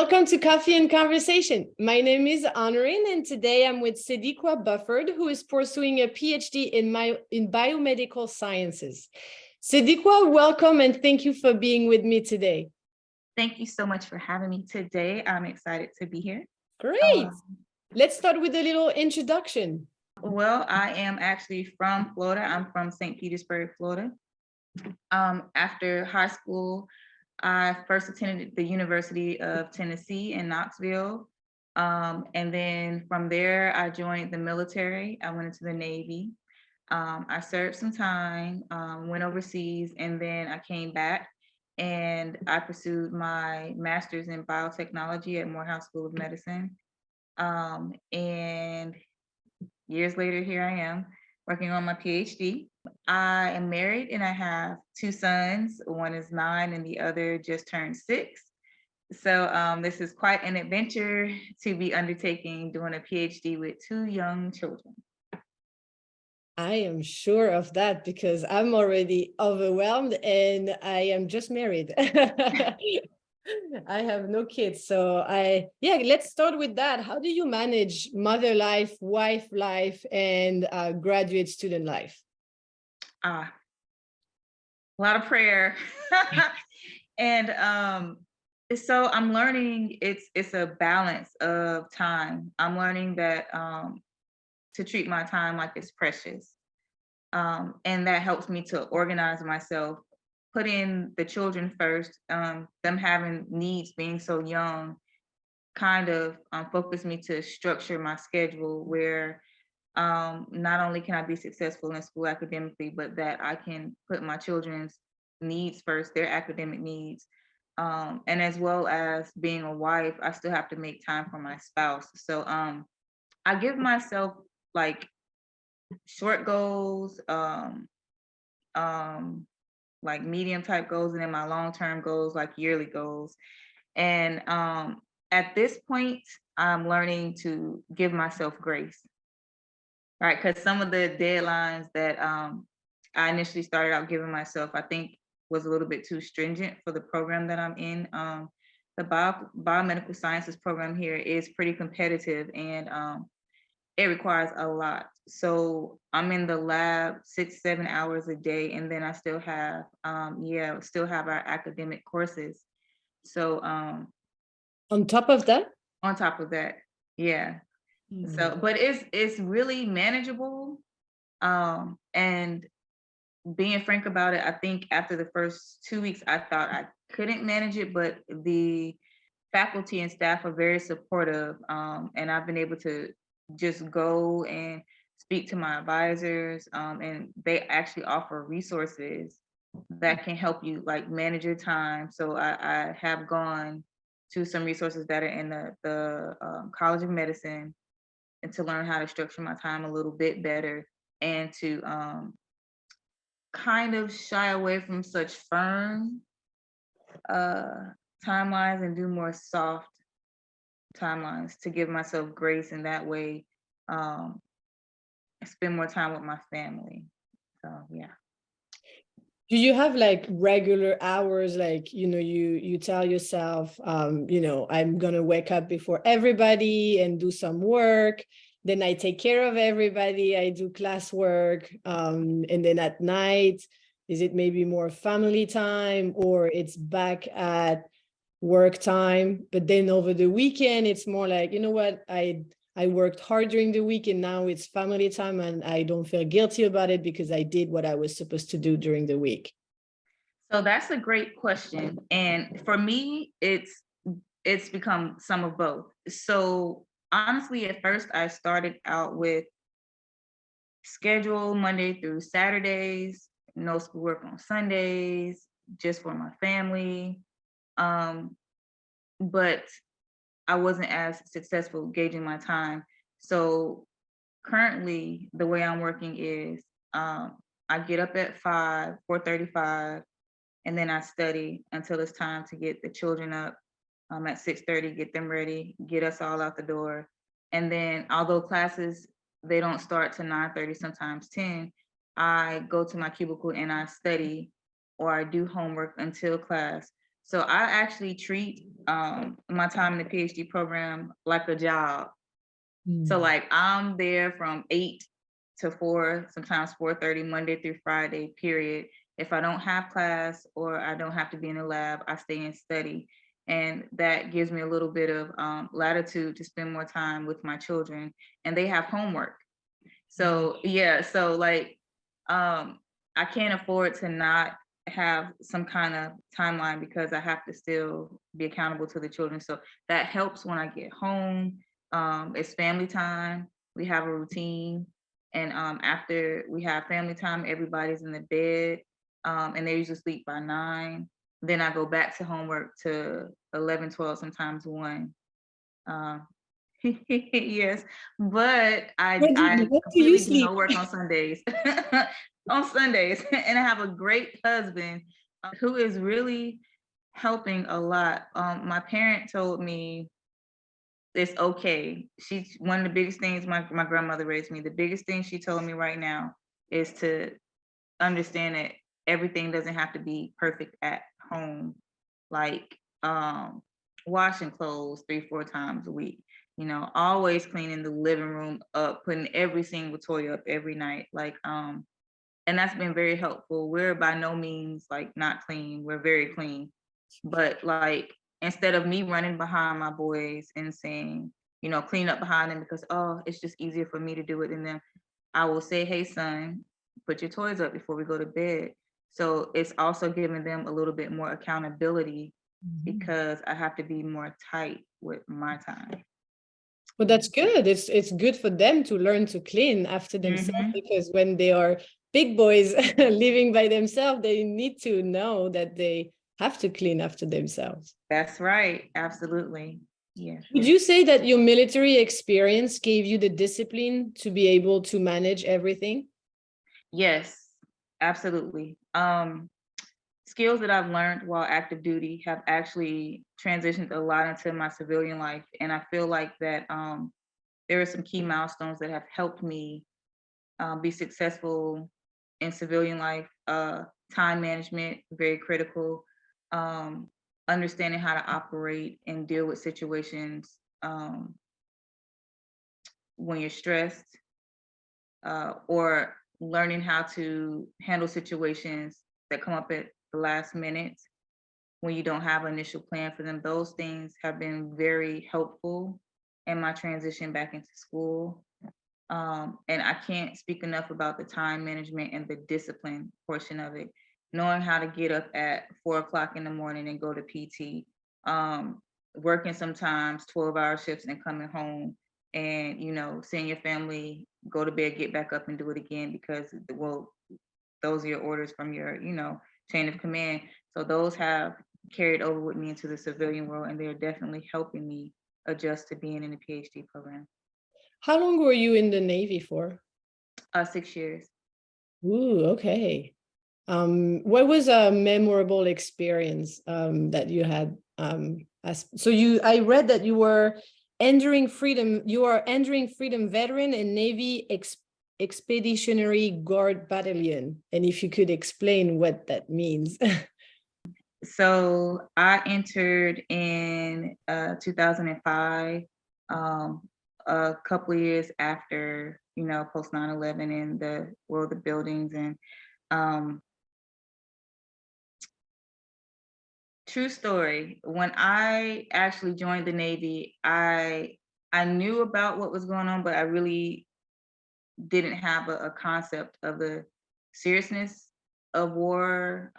Welcome to Coffee and Conversation. My name is Honorine, and today I'm with Sediqua Bufford, who is pursuing a PhD in biomedical sciences. Sediqua, welcome and thank you for being with me today. Thank you so much for having me today. I'm excited to be here. Great. Let's start with a little introduction. Well, I am actually from Florida. I'm from St. Petersburg, Florida. After high school, I first attended the University of Tennessee in Knoxville. And then from there, I joined the military. I went into the Navy. I served some time, went overseas, and then I came back and I pursued my master's in biotechnology at Morehouse School of Medicine. And years later, here I am working on my PhD. I am married and I have two sons. One is 9 and the other just turned 6. So this is quite an adventure to be undertaking, doing a PhD with 2 young children. I am sure of that because I'm already overwhelmed and I am just married. I have no kids. So let's start with that. How do you manage mother life, wife life, and graduate student life? A lot of prayer. And so I'm learning it's a balance of time. I'm learning that to treat my time like it's precious. And that helps me to organize myself, put in the children first, them having needs, being so young, kind of focused me to structure my schedule where not only can I be successful in school academically, but that I can put my children's needs first, their academic needs. And as well as being a wife, I still have to make time for my spouse. So I give myself like short goals, like medium type goals, and then my long-term goals, like yearly goals. And at this point, I'm learning to give myself grace, right? Because some of the deadlines that I initially started out giving myself, I think was a little bit too stringent for the program that I'm in. The biomedical sciences program here is pretty competitive and it requires a lot. So I'm in the lab 6-7 hours a day, and then I still have our academic courses. So on top of that? On top of that, yeah. So, but it's really manageable. And being frank about it, I think after the first 2 weeks, I thought I couldn't manage it, but the faculty and staff are very supportive. And I've been able to just go and speak to my advisors, and they actually offer resources that can help you like manage your time. So I have gone to some resources that are in the College of Medicine, and to learn how to structure my time a little bit better, and to kind of shy away from such firm timelines and do more soft timelines to give myself grace, and that way spend more time with my family. So yeah. Do you have like regular hours, like, you tell yourself, I'm gonna wake up before everybody and do some work, then I take care of everybody, I do classwork, and then at night, is it maybe more family time, or it's back at work time, but then over the weekend, it's more like, you know what, I worked hard during the week and now it's family time and I don't feel guilty about it because I did what I was supposed to do during the week? So that's a great question. And for me, it's become some of both. So honestly, at first I started out with schedule Monday through Saturdays, no schoolwork on Sundays, just for my family. But I wasn't as successful gauging my time. So currently, the way I'm working is I get up at 4:35, and then I study until it's time to get the children up at 6:30, get them ready, get us all out the door. And then although classes, they don't start to 9:30, sometimes 10, I go to my cubicle and I study or I do homework until class. So I actually treat my time in the PhD program like a job. So like I'm there from 8 to 4, sometimes 4:30, Monday through Friday, period. If I don't have class or I don't have to be in the lab, I stay and study. And that gives me a little bit of latitude to spend more time with my children. And they have homework. So yeah, so like I can't afford to not have some kind of timeline because I have to still be accountable to the children. So that helps when I get home. It's family time. We have a routine. And after we have family time, everybody's in the bed. And they usually sleep by 9. Then I go back to homework to 11, 12, sometimes 1. Uh, yes, but I What do you completely do no sleep? work on Sundays. On Sundays, and I have a great husband who is really helping a lot. My parent told me it's okay. She's one of the biggest things my grandmother raised me. The biggest thing she told me right now is to understand that everything doesn't have to be perfect at home. Like washing clothes 3-4 times a week, always cleaning the living room up, putting every single toy up every night. Like and that's been very helpful. We're by no means like not clean, we're very clean. But like instead of me running behind my boys and saying, clean up behind them because it's just easier for me to do it than them, I will say, hey son, put your toys up before we go to bed. So it's also giving them a little bit more accountability because I have to be more tight with my time. Well, that's good. It's good for them to learn to clean after themselves, because when they are big boys living by themselves, they need to know that they have to clean after themselves. That's right. Absolutely. Yeah. Would you say that your military experience gave you the discipline to be able to manage everything? Yes, absolutely. Skills that I've learned while active duty have actually transitioned a lot into my civilian life. And I feel like that there are some key milestones that have helped me be successful in civilian life. Time management, very critical. Understanding how to operate and deal with situations when you're stressed, or learning how to handle situations that come up at the last minute when you don't have an initial plan for them. Those things have been very helpful in my transition back into school. And I can't speak enough about the time management and the discipline portion of it. Knowing how to get up at 4 o'clock in the morning and go to PT, working sometimes 12-hour shifts and coming home and, seeing your family go to bed, get back up and do it again because, well, those are your orders from your, chain of command. So those have carried over with me into the civilian world, and they're definitely helping me adjust to being in the PhD program. How long were you in the Navy for? 6 years. Ooh, okay. What was a memorable experience that you had? I read that you are entering freedom veteran and Navy Expeditionary Guard Battalion. And if you could explain what that means. So I entered in 2005, a couple of years after, post 9/11 and the world of buildings. And true story, when I actually joined the Navy, I knew about what was going on, but I really didn't have a concept of the seriousness of war,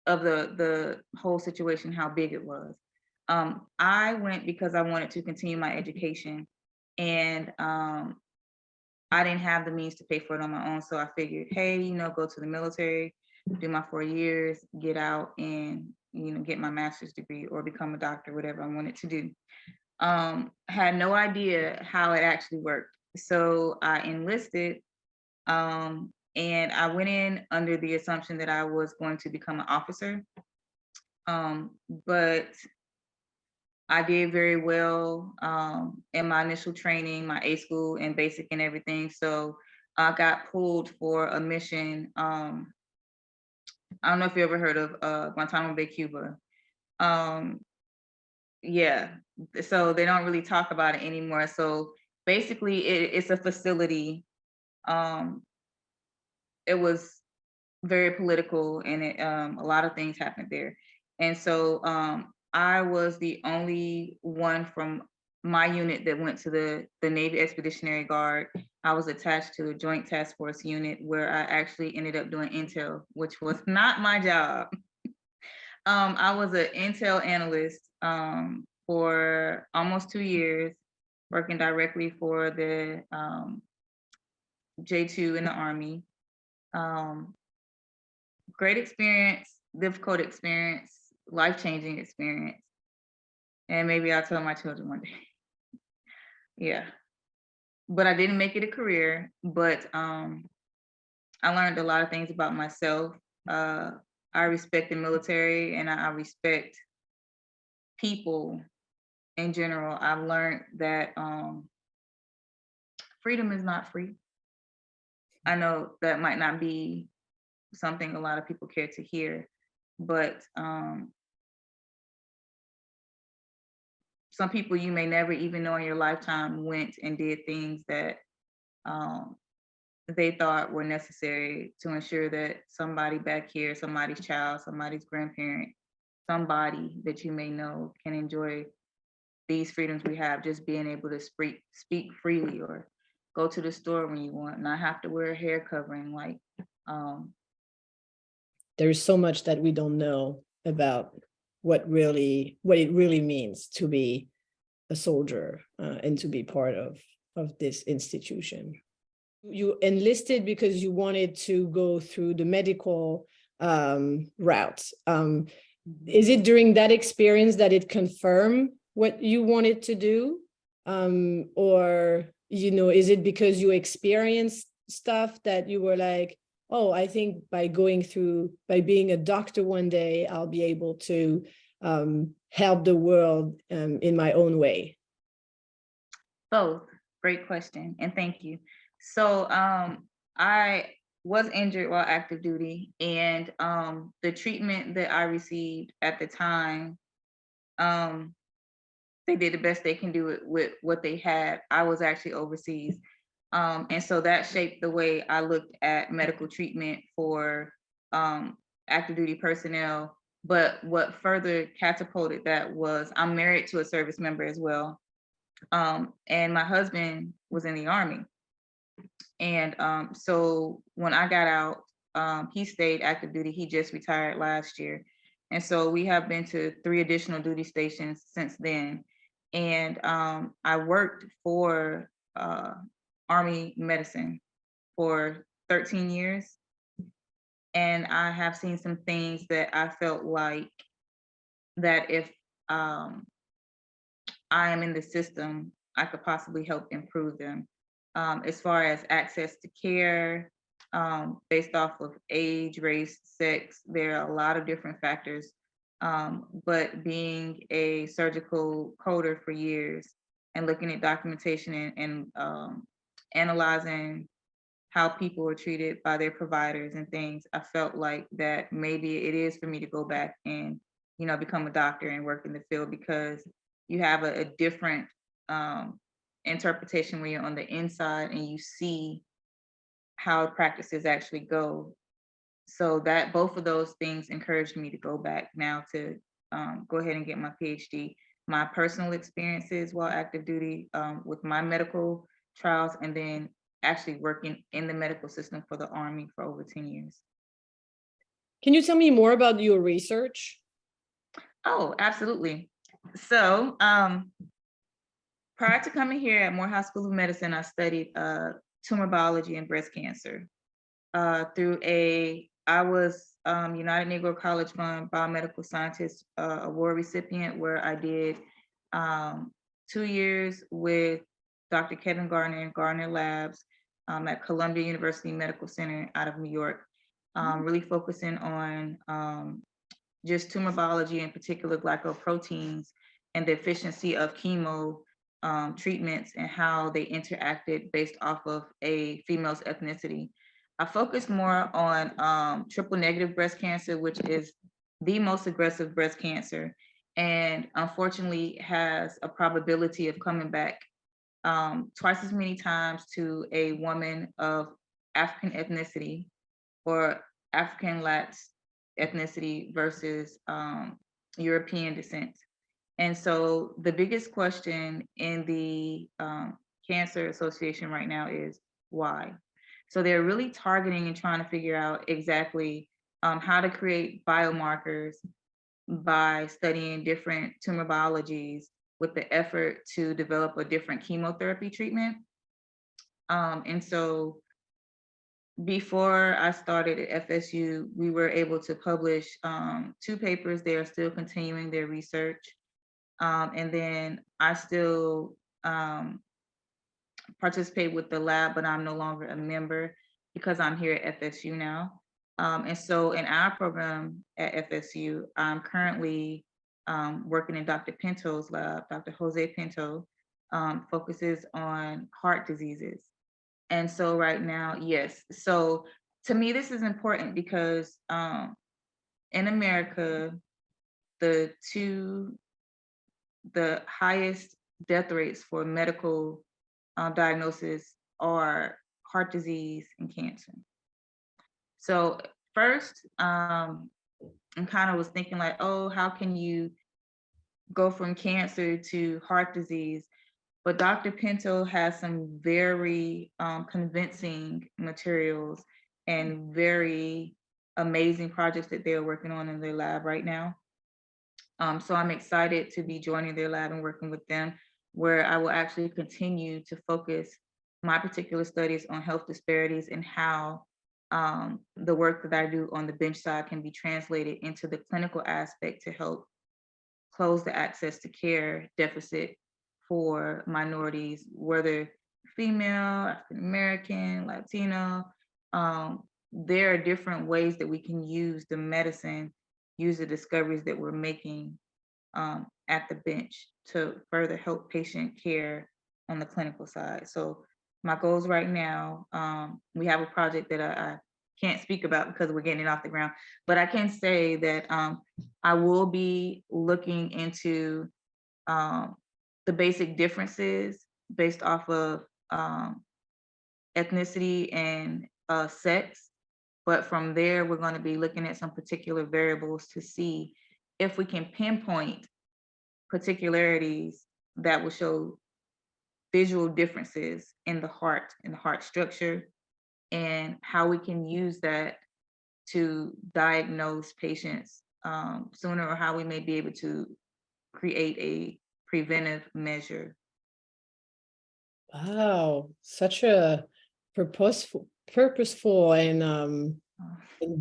of the whole situation, how big it was. I went because I wanted to continue my education, and I didn't have the means to pay for it on my own. So I figured, hey, go to the military, do my 4 years, get out, and get my master's degree or become a doctor, whatever I wanted to do. Had no idea how it actually worked. So I enlisted, and I went in under the assumption that I was going to become an officer. But I did very well in my initial training, my A school and basic and everything. So I got pulled for a mission I don't know if you ever heard of Guantanamo Bay, Cuba. Um, yeah, so they don't really talk about it anymore. So basically, it's a facility. Um, it was very political, and a lot of things happened there. And so I was the only one from my unit that went to the Navy Expeditionary Guard. I was attached to the Joint Task Force unit where I actually ended up doing intel, which was not my job. I was an intel analyst for almost 2 years, working directly for the J2 in the Army. Great experience, difficult experience, life-changing experience. And maybe I'll tell my children one day. Yeah. But I didn't make it a career, but I learned a lot of things about myself. I respect the military, and I respect people in general. I've learned that freedom is not free. I know that might not be something a lot of people care to hear, but some people you may never even know in your lifetime went and did things that they thought were necessary to ensure that somebody back here, somebody's child, somebody's grandparent, somebody that you may know can enjoy these freedoms we have, just being able to speak freely, or go to the store when you want, not have to wear a hair covering. Like there's so much that we don't know about what it really means to be a soldier and to be part of this institution. You enlisted because you wanted to go through the medical route. Is it during that experience that it confirmed what you wanted to do? Or, is it because you experienced stuff that you were like, oh, I think by being a doctor one day, I'll be able to help the world in my own way? Both. Great question, and thank you. So I was injured while active duty, and the treatment that I received at the time, they did the best they can do it with what they had. I was actually overseas. And so that shaped the way I looked at medical treatment for active duty personnel. But what further catapulted that was I'm married to a service member as well. And my husband was in the Army. And so when I got out, he stayed active duty. He just retired last year. And so we have been to 3 additional duty stations since then. And I worked for Army medicine for 13 years. And I have seen some things that I felt like that if I am in the system, I could possibly help improve them. As far as access to care, based off of age, race, sex, there are a lot of different factors. But being a surgical coder for years and looking at documentation and analyzing how people are treated by their providers and things, I felt like that maybe it is for me to go back and, become a doctor and work in the field, because you have a different interpretation when you're on the inside and you see how practices actually go. So that both of those things encouraged me to go back now to go ahead and get my PhD. My personal experiences while active duty with my medical trials, and then actually working in the medical system for the Army for over 10 years. Can you tell me more about your research? Oh, absolutely. So prior to coming here at Morehouse School of Medicine, I studied tumor biology and breast cancer I was United Negro College Fund Biomedical Scientist Award recipient, where I did 2 years with Dr. Kevin Gardner and Gardner Labs at Columbia University Medical Center out of New York, really focusing on just tumor biology, in particular glycoproteins, and the efficiency of chemo treatments and how they interacted based off of a female's ethnicity. I focus more on triple negative breast cancer, which is the most aggressive breast cancer, and unfortunately has a probability of coming back twice as many times to a woman of African ethnicity or African Latin ethnicity versus European descent. And so the biggest question in the Cancer Association right now is why? So they're really targeting and trying to figure out exactly how to create biomarkers by studying different tumor biologies with the effort to develop a different chemotherapy treatment. And so before I started at FSU, we were able to publish 2 papers. They are still continuing their research. And then I still participate with the lab, but I'm no longer a member because I'm here at FSU now. And so in our program at FSU, I'm currently working in Dr. Pinto's lab. Dr. Jose Pinto focuses on heart diseases. And so right now, yes. So to me, this is important because in America, the highest death rates for medical diagnosis are heart disease and cancer. So first, I kind of was thinking like, oh, how can you go from cancer to heart disease? But Dr. Pinto has some very convincing materials and very amazing projects that they're working on in their lab right now. So I'm excited to be joining their lab and working with them, where I will actually continue to focus my particular studies on health disparities and how the work that I do on the bench side can be translated into the clinical aspect to help close the access to care deficit for minorities, whether female, African American, Latino. There are different ways that we can use the medicine, use the discoveries that we're making at the bench to further help patient care on the clinical side. So my goals right now, we have a project that I can't speak about because we're getting it off the ground, but I can say that I will be looking into the basic differences based off of ethnicity and sex. But from there, we're going to be looking at some particular variables to see if we can pinpoint particularities that will show visual differences in the heart structure, and how we can use that to diagnose patients sooner, or how we may be able to create a preventive measure. Wow, such a purposeful and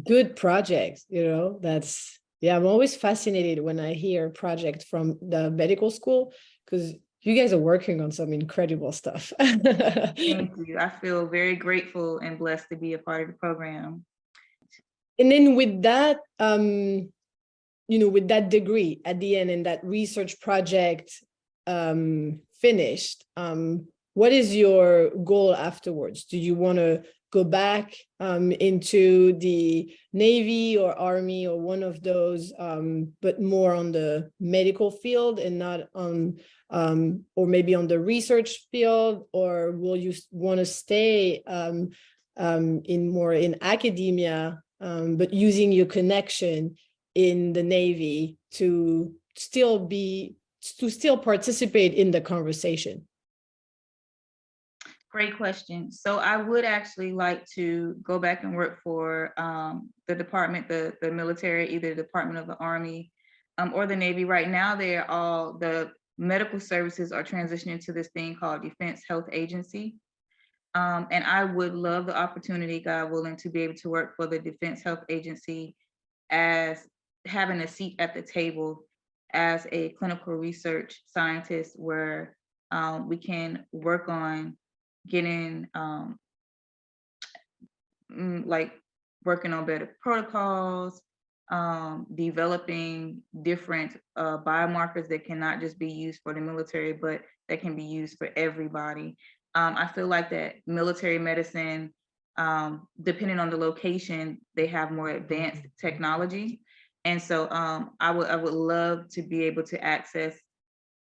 good project, you know. That's, yeah, I'm always fascinated when I hear projects from the medical school, because you guys are working on some incredible stuff. Thank you. I feel very grateful and blessed to be a part of the program. And then with that, you know, with that degree at the end and that research project finished, what is your goal afterwards? Do you want to go back into the Navy or Army or one of those, but more on the medical field and not on, or maybe on the research field? Or will you want to stay in more in academia, but using your connection in the Navy to still participate in the conversation? Great question. So I would actually like to go back and work for the department, the military, either the Department of the Army or the Navy. Right now, they're all, the medical services are transitioning to this thing called Defense Health Agency. And I would love the opportunity, God willing, to be able to work for the Defense Health Agency as having a seat at the table as a clinical research scientist, where we can work on getting like working on better protocols, developing different biomarkers that cannot just be used for the military, but that can be used for everybody. I feel like that military medicine depending on the location, they have more advanced technology. And so I would love to be able to access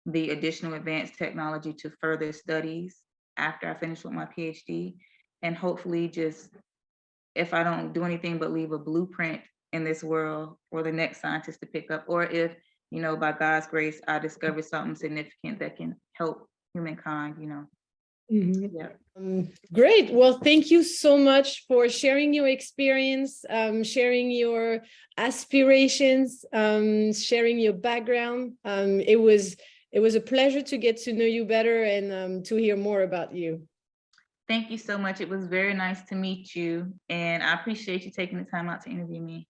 the additional advanced technology to further studies after I finish with my PhD. And hopefully just, if I don't do anything but leave a blueprint in this world for the next scientist to pick up, or if, you know, by God's grace, I discover something significant that can help humankind, you know. Mhm. Yeah. Great. Well, thank you so much for sharing your experience, sharing your aspirations, sharing your background. It was a pleasure to get to know you better and to hear more about you. Thank you so much. It was very nice to meet you, and I appreciate you taking the time out to interview me.